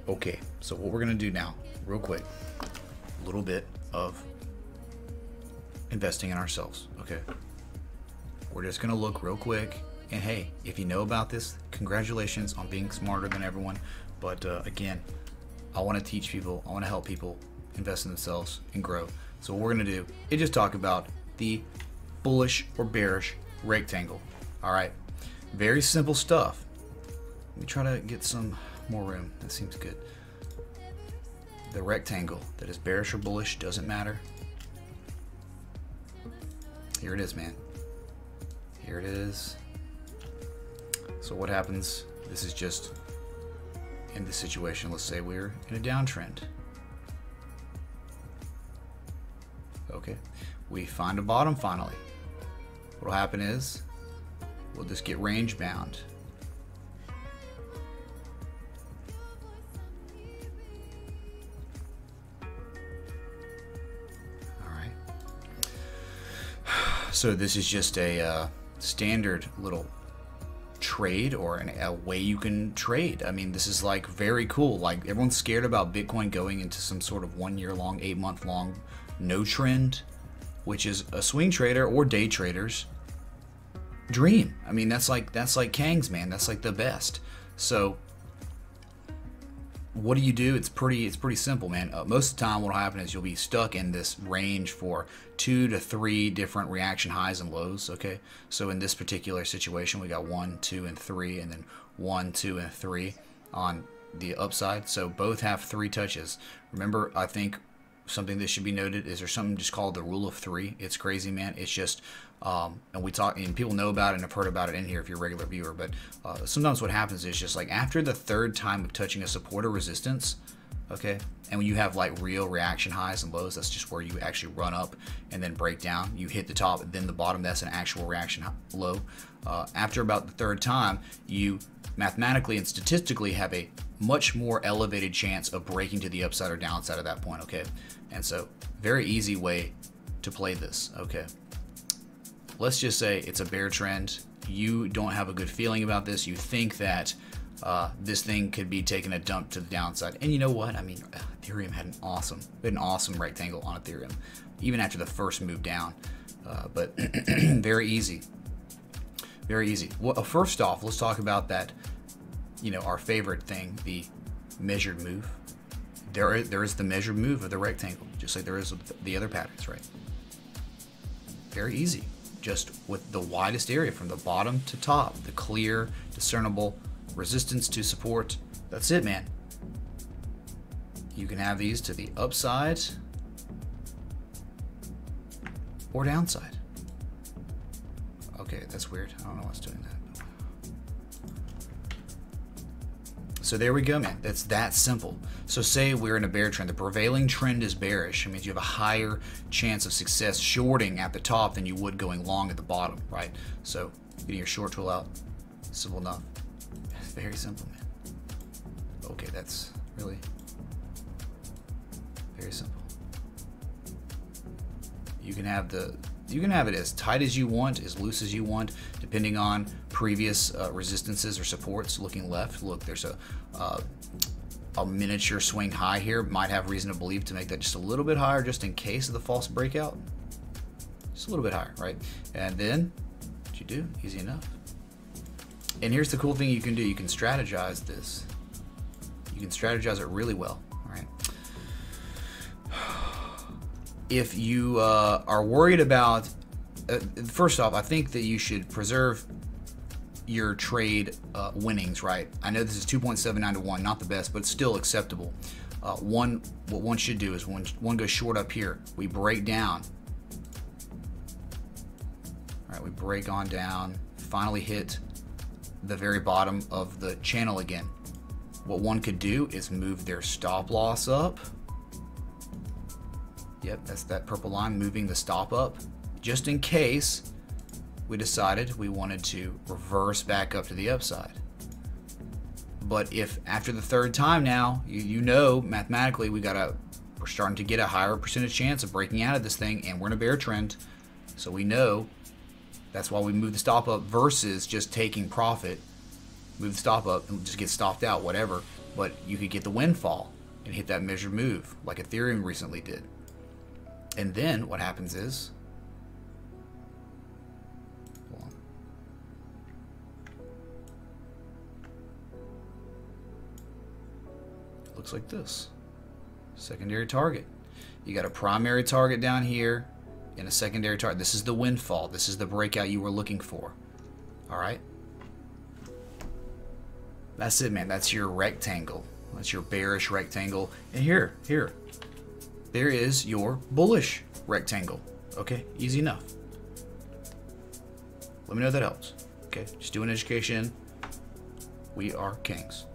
Okay, so what we're gonna do now, real quick, a little bit of investing in ourselves, okay? We're just gonna look real quick, and hey, if you know about this, congratulations on being smarter than everyone. But again, I want to teach people, I want to help people invest in themselves and grow. So what we're gonna do is just talk about the bullish or bearish rectangle. All right, very simple stuff. Let me try to get some more room. That seems good. The rectangle that is bearish or bullish doesn't matter. Here it is, man. Here it is. So what happens? This is just in this situation. Let's say we're in a downtrend. Okay, we find a bottom finally. What'll happen is we'll just get range bound. So this is just a standard little trade, or a way you can trade. I mean, this is like very cool. Like, everyone's scared about Bitcoin going into some sort of 1 year long, 8 month long no trend, which is a swing trader or day traders dream. I mean, that's like Kang's, man. That's like the best. So what do you do? It's pretty simple, man. Most of the time what will happen is you'll be stuck in this range for 2 to 3 different reaction highs and lows. Okay, so in this particular situation we got 1, 2, and 3, and then 1, 2, and 3 on the upside. So both have 3 touches. Remember, I think something that should be noted is there's something just called the rule of 3. It's crazy, man. It's just and we talk, and people know about it and have heard about it in here if you're a regular viewer, but sometimes what happens is just like after the 3rd time of touching a support or resistance, okay, and when you have like real reaction highs and lows, that's just where you actually run up and then break down. You hit the top and then the bottom, that's an actual reaction low. After about the 3rd time, you mathematically and statistically have a much more elevated chance of breaking to the upside or downside at that point, okay? And so very easy way to play this, okay? Let's just say it's a bear trend. You don't have a good feeling about this. You think that this thing could be taking a dump to the downside. And you know what? I mean, Ethereum had an awesome rectangle on Ethereum, even after the first move down. But very easy. Very easy. Well, first off, let's talk about that, you know, our favorite thing, the measured move. There is the measured move of the rectangle, just like there is with the other patterns, right? Very easy. Just with the widest area from the bottom to top, the clear, discernible resistance to support. That's it, man. You can have these to the upside or downside. Okay, that's weird. I don't know what's doing that. So there we go, man. That's that simple. So say we're in a bear trend. The prevailing trend is bearish. It means you have a higher chance of success shorting at the top than you would going long at the bottom, right? So getting your short tool out, simple enough. Very simple, man. Okay, that's really very simple. You can have it as tight as you want, as loose as you want, depending on previous resistances or supports. Looking left, look, there's a miniature swing high here. Might have reason to believe to make that just a little bit higher, just in case of the false breakout. Just a little bit higher, right? And then what you do, easy enough. And here's the cool thing you can do. You can strategize this. You can strategize it really well, all right? If you are worried about, first off, I think that you should preserve your trade winnings, right? I know this is 2.79 to 1, not the best, but still acceptable. What one should do is when one goes short up here, we break down. All right, we break on down, finally hit the very bottom of the channel again. What one could do is move their stop loss up. Yep, that's that purple line, moving the stop up, just in case we decided we wanted to reverse back up to the upside. But if after the 3rd time now, you know mathematically we're starting to get a higher percentage chance of breaking out of this thing, and we're in a bear trend, so we know that's why we move the stop up versus just taking profit, move the stop up and just get stopped out, whatever. But you could get the windfall and hit that measured move like Ethereum recently did. And then what happens is, it looks like this. Secondary target. You got a primary target down here and a secondary target. This is the windfall. This is the breakout you were looking for. All right. That's it, man. That's your rectangle. That's your bearish rectangle. And here, there is your bullish rectangle. Okay, easy enough. Let me know if that helps. Okay, just doing education. We are kings.